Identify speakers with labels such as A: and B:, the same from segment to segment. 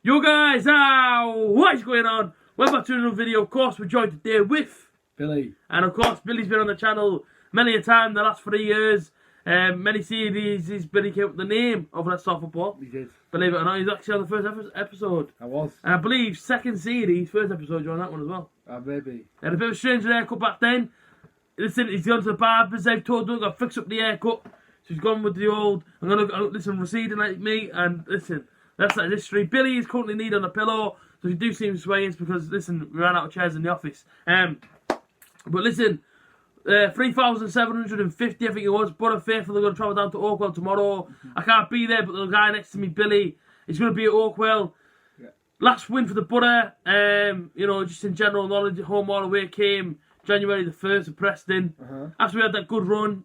A: Yo guys, what is going on? Welcome back to another video. Of course, we're joined today with
B: Billy.
A: And of course, Billy's been on the channel many a time the last 3 years. Many series, Billy came up with the name of Let's Talk Football.
B: He did.
A: Believe it or not, he's actually on the first episode.
B: I was.
A: And I believe second series, first episode, you're on that one as well.
B: Maybe.
A: Had a bit of a strange haircut back then. Listen, he's gone to the barbers, they've told him, got to fix up the haircut. So he's gone with the old, I'm going to listen, receding like me, and listen, that's like history. Billy is currently kneed on a pillow, so if you do see him swaying, it's because, listen, we ran out of chairs in the office. But listen, 3,750, I think it was. Borough Faithful are going to travel down to Oakwell tomorrow. I can't be there, but the guy next to me, Billy, is going to be at Oakwell. Yeah. Last win for the Borough, you know, just in general knowledge, home all away came January the 1st at Preston. After we had that good run,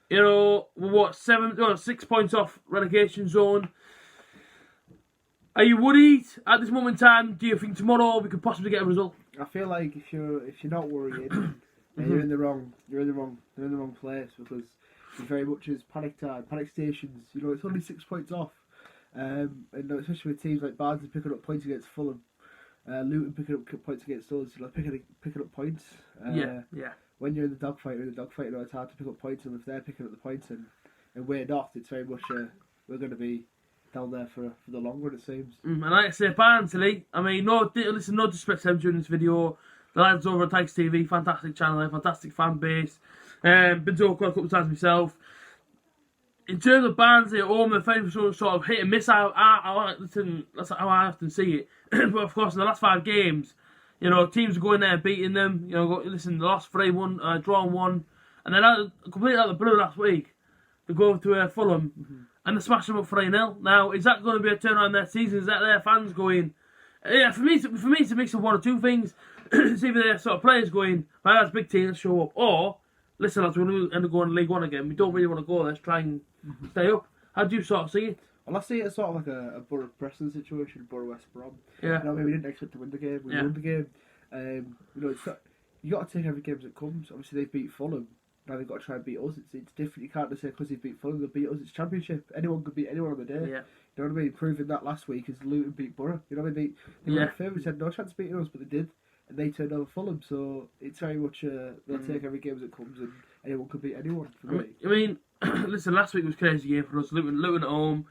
A: you know, we're 6 points off relegation zone. Are you worried at this moment in time? Do you think tomorrow we could possibly get a result?
B: I feel like if you're not worried, you're in the wrong place, because it very much is panic time, panic stations. You know, it's only 6 points off, and especially with teams like Barnsley picking up points against Fulham, Luton picking up points against us. You know, picking up points.
A: Yeah.
B: When you're in the dogfight, you know, it's hard to pick up points, and if they're picking up the points and we're not, it's very much we're going to be down there for the long run, it seems.
A: And like I say, Barnsley, I mean, no disrespect to them during this video. The lads over at Tykes TV, fantastic channel, fantastic fan base. Been to Oakwell a couple of times myself. In terms of Barnsley at home, they're very sort of hit and miss. Listen, that's how I often see it. But of course, in the last 5 games, you know, teams are going there beating them. You know, listen, the last 3-1, drawn 1, and then completely out of the blue last week, they go over to Fulham. And they smash them up 3-0. Now, is that going to be a turnaround in their season? Is that their fans going? Yeah, for me, it's a mix of one or two things. It's either their sort of players going, well, that's a big team, let's show up. Or, listen, lads, we're going to end up going to League One again. We don't really want to go, let's try and stay up. How do you sort of see it?
B: Well, I see it as sort of like a Borough Preston situation, Borough West Brom.
A: Yeah.
B: You know, maybe we didn't expect to win the game. We won the game. You know, you got to take every game as it comes. Obviously, they beat Fulham. Now they've got to try and beat us. It's different. You can't just say because they beat Fulham, they'll beat us. It's championship. Anyone could beat anyone on the day. Yeah. You know what I mean? Proving that last week is Luton beat Borough. You know what I mean? They were favourites, had no chance of beating us, but they did. And they turned over Fulham. So it's very much, they'll take every game as it comes, and anyone could beat anyone. For me.
A: I mean, listen, last week was a crazy game for us. Luton at home.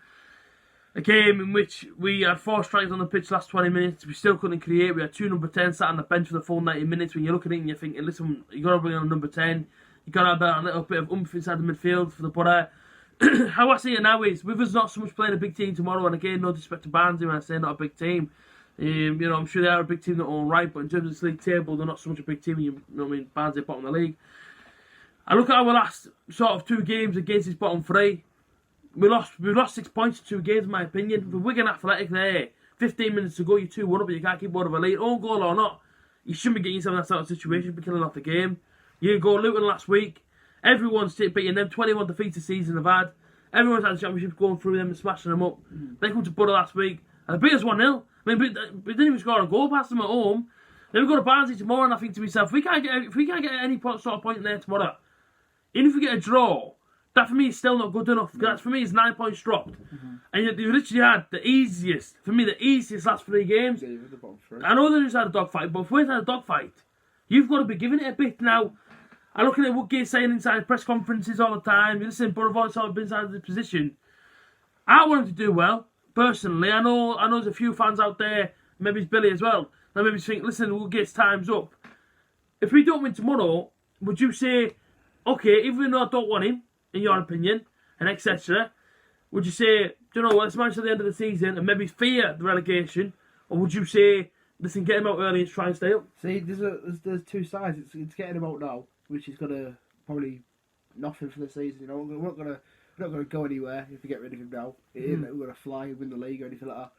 A: A game in which we had 4 strikers on the pitch last 20 minutes. We still couldn't create. We had 2 number 10s sat on the bench for the full 90 minutes. When you're looking at it and you're thinking, listen, you got to bring on number 10. You got to have that little bit of oomph inside the midfield for the Borough. How I see it now is, with us not so much playing a big team tomorrow, and again, no disrespect to Barnsley when I say not a big team. You know, I'm sure they are a big team in their own right, but in terms of this league table, they're not so much a big team. You know what I mean? Barnsley bottom of the league. I look at our last sort of 2 games against this bottom 3. We've lost 6 points in 2 games, in my opinion. With Wigan Athletic there, 15 minutes to go, you're 2-1 up, but you can't keep one of a lead. Own goal or not, you shouldn't be getting yourself in that sort of situation, be killing off the game. You go Luton last week. Everyone's beating them. 21 defeats a season they've had. Everyone's had the championship going through them and smashing them up. They come to Borough last week and they beat us 1-0. I mean, we didn't even score a goal past them at home. Then we go to Barnsley tomorrow, and I think to myself, if we can't get any sort of point in there tomorrow, even if we get a draw, that for me is still not good enough. Because for me, it's 9 points dropped. And you literally had the easiest last 3 games.
B: Yeah, the bottom 3.
A: I know they just had a dogfight, but if we've had a dogfight, you've got to be giving it a bit now. I'm looking at Woodgate saying inside press conferences all the time. You listen, Borough Voice have been inside the position. I want him to do well, personally. I know there's a few fans out there, maybe it's Billy as well, that maybe think, listen, Woodgate's time's up. If we don't win tomorrow, would you say, okay, even though I don't want him, in your opinion, and etc., would you say, do you know what, let's manage to the end of the season and maybe fear the relegation, or would you say, listen, get him out early and try and stay up?
B: See, there's 2 sides. It's getting him out now, which is gonna probably nothing for the season. You know, we're not gonna go anywhere if we get rid of him now. We're gonna fly, win the league or anything like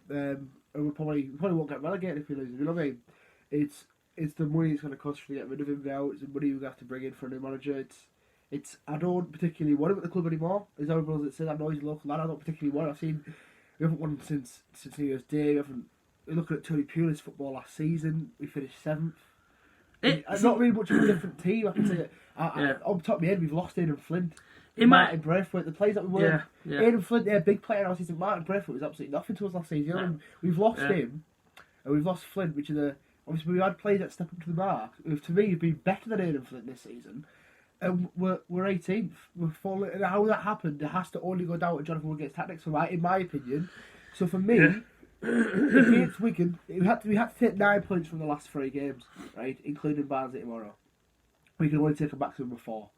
B: that. And we probably won't get relegated if we lose him. You know what I mean? It's the money it's gonna cost to get rid of him now. It's the money we have to bring in for a new manager. I don't particularly want him at the club anymore. As horrible as it says, I know he's a local lad. I don't particularly want him. We haven't won since New Year's Day. We're looking at Tony Pulis' football last season. We finished 7th. It's not really much of a different team. I can say on top of my head, we've lost Aidan Flint. Martin Braithwaite, the players that we were.
A: Yeah.
B: Aidan Flint, their big player now season. Martin Braithwaite was absolutely nothing to us last season. And we've lost him, and we've lost Flint, which is obviously we had players that step up to the mark. Who, to me, have been better than Aidan Flint this season. And we're 18th. We're falling. And how that happened, it has to only go down to Jonathan Woodgate's tactics, in my opinion. So for me, against Wigan, we had to take 9 points from the last 3 games, right, including Barnsley tomorrow. We can only take a maximum of 4,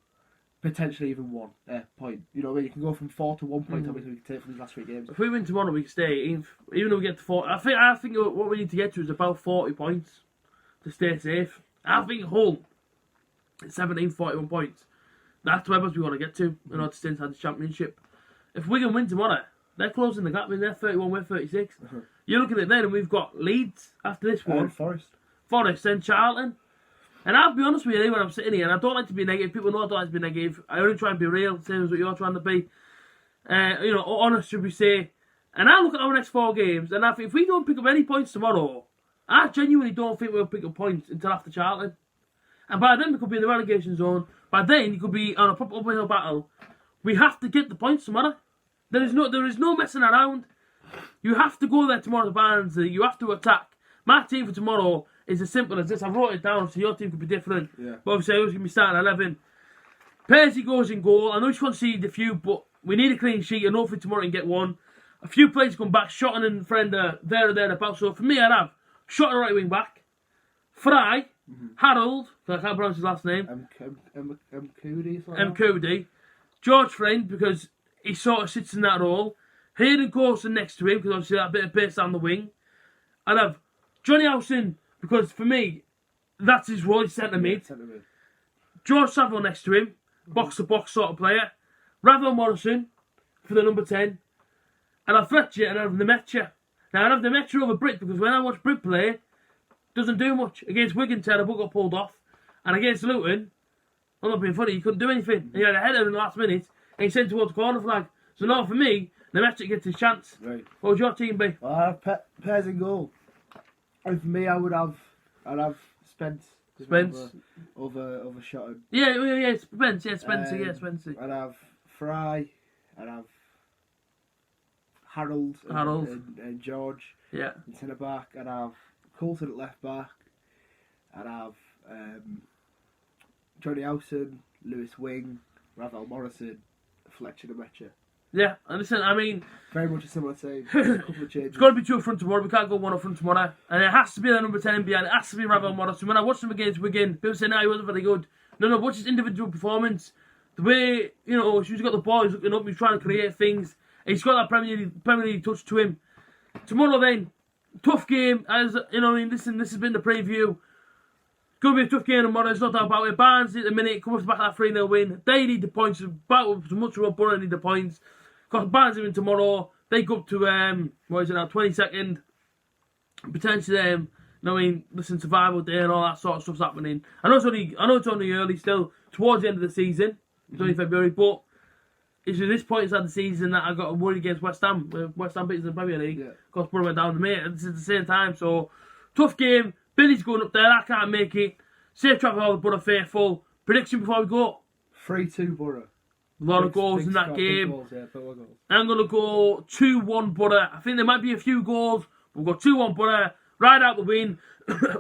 B: potentially even 1 point. You know, you can go from 4 to 1 point. Obviously, we can take from these last 3 games.
A: If we win tomorrow, we can stay 18th. Even though we get to 40, I think what we need to get to is about 40 points to stay safe. I think Hull, 17, 41 points. That's the levels we want to get to in order to stay inside the Championship. If Wigan win tomorrow, they're closing the gap. I mean, they're 31, we're 36. You're looking at then, and we've got Leeds after this one. Forest, then Charlton. And I'll be honest with you, when I'm sitting here, and I don't like to be negative. People know I don't like to be negative. I only try and be real, same as what you're trying to be. Honest, should we say. And I look at our next 4 games, and I think if we don't pick up any points tomorrow, I genuinely don't think we'll pick up points until after Charlton. And by then, we could be in the relegation zone. By then, you could be on a proper uphill battle. We have to get the points tomorrow. There is no messing around. You have to go there tomorrow to Barnsley. You have to attack. My team for tomorrow is as simple as this. I've wrote it down, so your team could be different.
B: Yeah.
A: But obviously, I was going to be starting 11. Percy goes in goal. I know he's conceded a few, but we need a clean sheet. And hopefully tomorrow we can get one. A few players come back. Shotton and Friend are there and thereabouts. So for me, I'd have Shotton right wing back. Fry. Harold, I can't pronounce his last name. Mcoody. George Friend, because he sort of sits in that role. Hayden Coulson next to him, because obviously that bit of pace down the wing. I'd have Johnny Howson, because for me, that's his role, he's centre mid. George Saville next to him, box to box sort of player. Ravel Morrison for the number 10. And I'd have Fletcher and I'd have Nemecha. Now I'd have Nemecha over Britt, because when I watch Britt play, doesn't do much. Against Wigan, terrible, got pulled off. And against Luton, I'm not being funny, he couldn't do anything. He had a header in the last minute, and he sent towards the corner flag. So now for me, Nemecha gets his chance.
B: Right.
A: What would your team be?
B: Well, I have Pairs in goal. And for me, I'd have Spence. Over Shotton.
A: Yeah, Spence, Spencer.
B: I'd have Fry. I'd have Harold. And George.
A: Yeah.
B: And centre back. I'd have Coulson at left back. I'd have Johnny Howson, Lewis Wing, Ravel Morrison, Fletcher Nemecha.
A: Yeah, and listen, I mean,
B: very much a similar team. A couple of changes.
A: It's got to be 2 up front tomorrow. We can't go 1 up front tomorrow. And it has to be the number 10 in behind. It has to be Ravel Morrison. When I watched him against Wigan, people say, no, he wasn't very good. No, watch his individual performance. The way, he's got the ball, he's looking up, he's trying to create things. He's got that Premier League touch to him. Tomorrow then, tough game. As listen, this has been the preview. It's going to be a tough game tomorrow, there's no doubt about it. Barnsley at the minute, come off the back of that 3-0 win. They need the points. About as much as Borough need the points. Because Barnsley win tomorrow, they go up to, 22nd. Potentially, survival day and all that sort of stuff's happening. I know it's only early still, towards the end of the season. It's only February, but it's at this point inside the season that I got to worry against West Ham. West Ham beats the Premier League. Because Borough went down to me. It's at the same time, so tough game. Billy's going up there. I can't make it. Safe travel all the Borough faithful. Prediction before we go.
B: 3-2 Borough.
A: A lot of goals in that game.
B: Goals.
A: I'm going to go 2-1 Borough. I think there might be a few goals. We'll go 2-1 Borough. Ride out the win.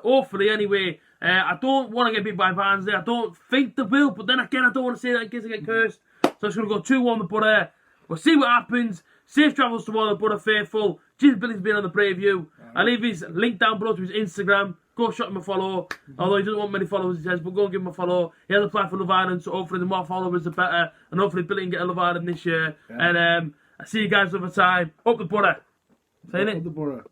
A: Hopefully, anyway. I don't want to get beat by Barnsley. I don't think they will. But then again, I don't want to say that in case I get cursed. So I'm just going to go 2-1 the Borough. We'll see what happens. Safe travels to all the Borough faithful. James Billy's been on the preview. I'll leave his link down below to his Instagram. Go shot him a follow. Although he doesn't want many followers, he says, but go and give him a follow. He has applied for Love Island, so hopefully the more followers, the better. And hopefully Billy can get a Love Island this year. Yeah. And I see you guys another time. Up the Borough. Saying it?
B: Up the Borough.